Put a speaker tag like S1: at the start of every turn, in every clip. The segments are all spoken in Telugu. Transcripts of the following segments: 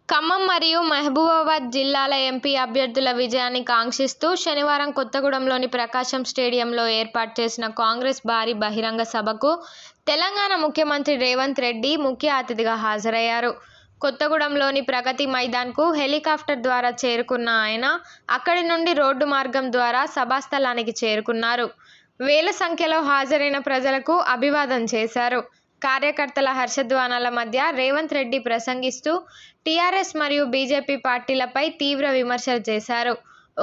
S1: ఖమ్మం మరియు మహబూబాబాద్ జిల్లాల ఎంపీ అభ్యర్థుల విజయాన్ని కాంక్షిస్తూ శనివారం కొత్తగూడెంలోని ప్రకాశం స్టేడియంలో ఏర్పాటు చేసిన కాంగ్రెస్ భారీ బహిరంగ సభకు తెలంగాణ ముఖ్యమంత్రి రేవంత్ రెడ్డి ముఖ్య అతిథిగా హాజరయ్యారు. కొత్తగూడెంలోని ప్రగతి మైదాన్కు హెలికాప్టర్ ద్వారా చేరుకున్న ఆయన అక్కడి నుండి రోడ్డు మార్గం ద్వారా సభాస్థలానికి చేరుకున్నారు. వేల సంఖ్యలో హాజరైన ప్రజలకు అభివాదం చేశారు. కార్యకర్తల హర్షధ్వానాల మధ్య రేవంత్ రెడ్డి ప్రసంగిస్తూ టీఆర్ఎస్ మరియు బీజేపీ పార్టీలపై తీవ్ర విమర్శలు చేశారు.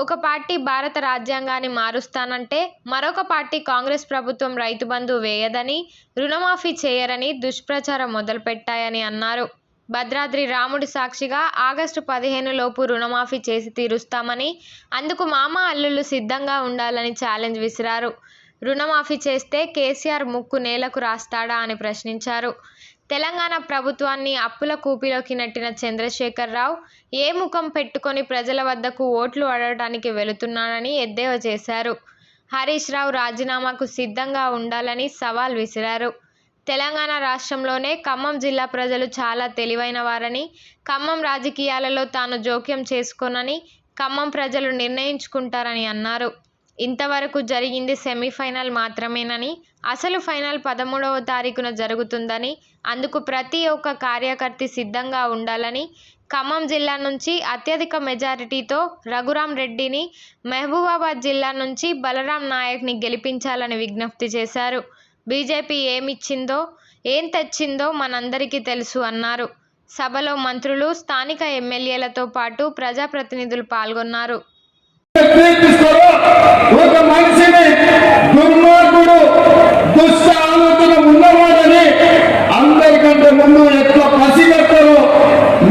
S1: ఒక పార్టీ భారత రాజ్యాంగాన్ని మారుస్తానంటే మరొక పార్టీ కాంగ్రెస్ ప్రభుత్వం రైతు బంధు వేయదని, రుణమాఫీ చేయరని దుష్ప్రచారం మొదలుపెట్టాయని అన్నారు. భద్రాద్రి రాముడి సాక్షిగా ఆగస్టు 15 లోపు రుణమాఫీ చేసి తీరుస్తామని, అందుకు మామ అల్లుళ్లు సిద్ధంగా ఉండాలని ఛాలెంజ్ విసిరారు. రుణమాఫీ చేస్తే కేసీఆర్ ముక్కు నేలకు రాస్తాడా అని ప్రశ్నించారు. తెలంగాణ ప్రభుత్వాన్ని అప్పుల కూపిలోకి నెట్టిన చంద్రశేఖర్ రావు ఏ ముఖం పెట్టుకొని ప్రజల వద్దకు ఓట్లు అడగడానికి వెళుతున్నాడని ఎద్దేవా చేశారు. హరీష్ రావు రాజీనామాకు సిద్ధంగా ఉండాలని సవాల్ విసిరారు. తెలంగాణ రాష్ట్రంలోనే ఖమ్మం జిల్లా ప్రజలు చాలా తెలివైన వారని, ఖమ్మం రాజకీయాలలో తాను జోక్యం చేసుకోనని ఖమ్మం ప్రజలు నిర్ణయించుకుంటారని అన్నారు. ఇంతవరకు జరిగింది సెమీఫైనల్ మాత్రమేనని, అసలు ఫైనల్ 13వ తారీఖున జరుగుతుందని, అందుకు ప్రతి ఒక్క కార్యకర్త సిద్ధంగా ఉండాలని, ఖమ్మం జిల్లా నుంచి అత్యధిక మెజారిటీతో రఘురాం రెడ్డిని, మహబూబాబాద్ జిల్లా నుంచి బలరాం నాయక్ని గెలిపించాలని విజ్ఞప్తి చేశారు. బీజేపీ ఏమిచ్చిందో, ఏం తెచ్చిందో మనందరికీ తెలుసు అన్నారు. సభలో మంత్రులు, స్థానిక ఎమ్మెల్యేలతో పాటు ప్రజాప్రతినిధులు పాల్గొన్నారు.
S2: ఒక మనిషిని దుర్మార్గుడు, దుష్ట ఆలోచన ఉన్నవాడని అందరికంటే ముందు ఎట్లా పసిగట్టారో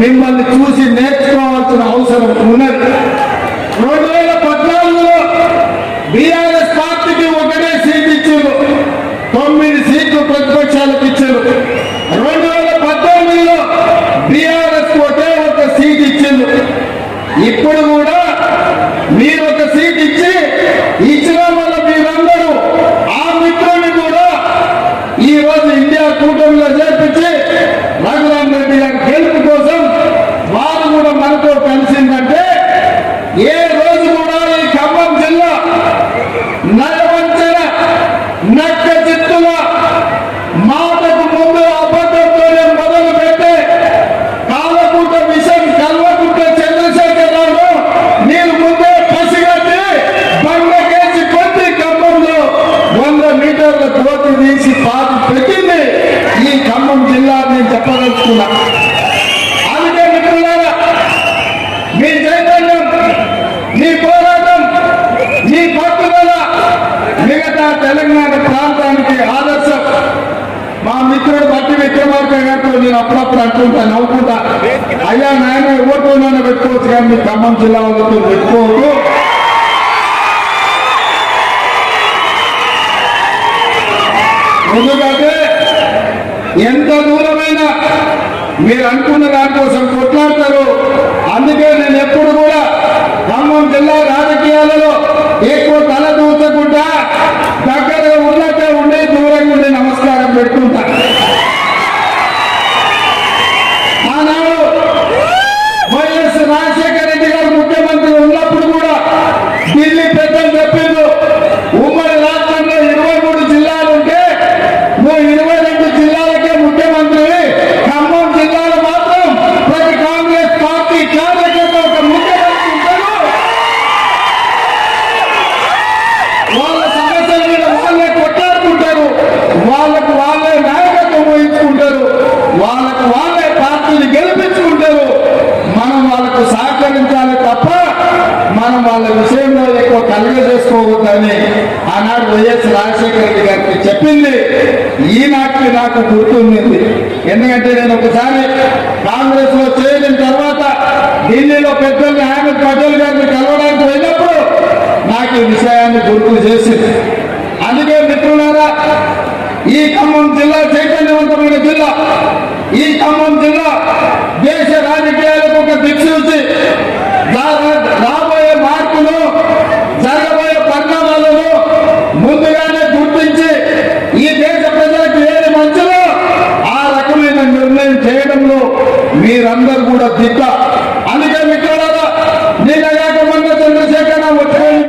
S2: మిమ్మల్ని చూసి నేర్చుకోవాల్సిన అవసరం ఉన్నది. 2014లో బీఆర్ఎస్ పార్టీకి ఒకటే సీట్ ఇచ్చారు, 9 సీట్లు ప్రతిపక్షాలకు ఇచ్చారు. 2018లో బీఆర్ఎస్ ఒకే ఒక సీట్ ఇచ్చింది. ఇప్పుడు కూడా మీరు ఒక సీట్ ఇచ్చిన వల్ల మీరందరూ ఆ మిత్రుని కూడా ఈ రోజు ఇండియా కూటమిలో చేర్పించి రఘురాం రెడ్డి గారి గెలుపు కోసం వారు కూడా మనతో కలిసిందంటే ఏ రోజు కూడా ఈ ఖమ్మం జిల్లా నయవంచన నక్క చిత్తుల మాటకు ముందు అబద్ధంతోనే మొదలు పెట్టే కాలకూట విషయం కల్వకుంట చంద్రశేఖర్ రావు మీరు ముందే పసిగట్టి బండకేసి కొద్ది ఖమ్మంలో 100 మీటర్ల కోతి తీసి పాతి పెట్టింది ఈ ఖమ్మం జిల్లా నేను చెప్పదలుచుకున్నా. అందుకే మిత్రులారా, మీ చైతన్యం, మీ పోరాటం, మీ పట్టుదల మిగతా తెలంగాణ ప్రాంతానికి ఆదర్శం. మా మిత్రుడు బట్టి విక్రమార్క గారితో నేను అప్పుడప్పుడు అంటుంటా, నవ్వుకుంటా, అయ్యా నాయన ఓటులోనే పెట్టుకోవచ్చు కానీ మీ ఖమ్మం జిల్లా వాళ్ళతో పెట్టుకోవద్దు. ఎందుకంటే ఎంత దూరమైనా మీరు అనుకున్న దానికోసం కొట్లాడతారు. అందుకే నేను ఎప్పుడు కూడా ఖమ్మం జిల్లా రాజకీయాలలో ఎక్కువ తల దూచకుండా దగ్గరగా ఉన్నట్టే ఉండి దూరంగా ఉండి నమస్కారం పెట్టుకుంటా. ఆనాడు వైఎస్ రాజశేఖర రెడ్డి గారు ముఖ్యమంత్రి ఉన్నప్పుడు కూడా ఢిల్లీ పెద్దలు చెప్పిండు, ఉమ్మడి రాష్ట్రంలో 23 జిల్లాలుంటే నువ్వు 22 జిల్లాలకే ముఖ్యమంత్రి, ఖమ్మం జిల్లాలో మాత్రం ప్రతి కాంగ్రెస్ పార్టీ కార్యకర్త ఒక ముఖ్యమంత్రి ఉంటారు. వాళ్ళ సమస్యల మీద వాళ్ళే కొట్లాడుకుంటారు, వాళ్ళకు వాళ్ళే నాయకత్వం వహించుకుంటారు, వాళ్ళకు వాళ్ళే పార్టీని గెలిపించుకుంటారు. మనం వాళ్ళకు సహకరించాలి తప్ప మనం వాళ్ళ విషయంలో ఎక్కువ కలుగజేసుకోవద్దని ఆనాడు వైఎస్ రాజశేఖర రెడ్డి గారికి చెప్పింది ఈనాటికి నాకు గుర్తుంది. ఎందుకంటే నేను ఒకసారి కాంగ్రెస్ లో చేరిన తర్వాత ఢిల్లీలో పెద్దల్ని అహ్మద్ పటేల్ గారిని కలవడానికి వెళ్ళినప్పుడు నాకు ఈ విషయాన్ని గుర్తు చేసింది. అందుకే మిత్రులారా, ఈ ఖమ్మం జిల్లా చైతన్యవంతమైన జిల్లా. ఈ ఖమ్మం జిల్లా దేశ రాజకీయాలకు ఒక దిక్సూచి, రాబోయే మార్పులు, జరగబోయే పరిణామాలను ముందుగానే గుర్తించి ఈ దేశ ప్రజలకు ఏది మంచిదో ఆ రకమైన నిర్ణయం చేయడంలో మీరందరూ కూడా దిట్ట.